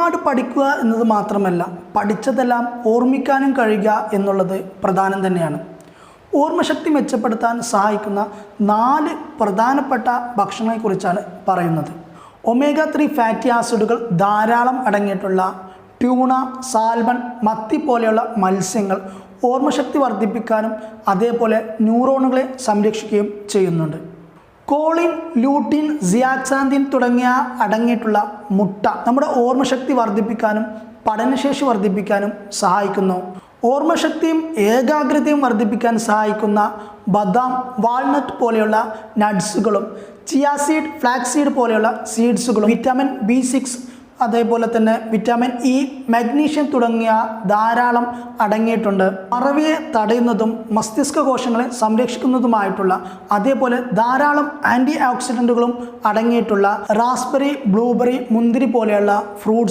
ഒരുപാട് പഠിക്കുക എന്നത് മാത്രമല്ല, പഠിച്ചതെല്ലാം ഓർമ്മിക്കാനും കഴിയുക എന്നുള്ളത് പ്രധാനം തന്നെയാണ്. ഓർമ്മശക്തി മെച്ചപ്പെടുത്താൻ സഹായിക്കുന്ന 4 പ്രധാനപ്പെട്ട ഭക്ഷണങ്ങളെക്കുറിച്ചാണ് പറയുന്നത്. ഒമേഗ 3 ഫാറ്റി ആസിഡുകൾ ധാരാളം അടങ്ങിയിട്ടുള്ള ട്യൂണ, സാൽമൺ, മത്തി പോലെയുള്ള മത്സ്യങ്ങൾ ഓർമ്മശക്തി വർദ്ധിപ്പിക്കാനും അതേപോലെ ന്യൂറോണുകളെ സംരക്ഷിക്കുകയും ചെയ്യുന്നുണ്ട്. കോളിൻ, ലൂട്ടീൻ, സിയാക്സാന്തിൻ തുടങ്ങിയ അടങ്ങിയിട്ടുള്ള മുട്ട നമ്മുടെ ഓർമ്മശക്തി വർദ്ധിപ്പിക്കാനും പഠനശേഷി വർദ്ധിപ്പിക്കാനും സഹായിക്കുന്നു. ഓർമ്മശക്തിയും ഏകാഗ്രതയും വർദ്ധിപ്പിക്കാൻ സഹായിക്കുന്ന ബദാം, വാൾനട്ട് പോലെയുള്ള നട്ട്സുകളും ചിയാ സീഡ്, ഫ്ലാക്സ് സീഡ് പോലെയുള്ള സീഡ്സുകളും വിറ്റാമിൻ B6 അതേപോലെ തന്നെ വിറ്റാമിൻ ഇ, മഗ്നീഷ്യം തുടങ്ങിയ ധാരാളം അടങ്ങിയിട്ടുണ്ട്. മറവിയെ തടയുന്നതും മസ്തിഷ്ക കോശങ്ങളെ സംരക്ഷിക്കുന്നതുമായിട്ടുള്ള അതേപോലെ ധാരാളം ആൻറ്റി ഓക്സിഡൻറ്റുകളും അടങ്ങിയിട്ടുള്ള റാസ്ബെറി, ബ്ലൂബെറി, മുന്തിരി പോലെയുള്ള ഫ്രൂട്ട്സ്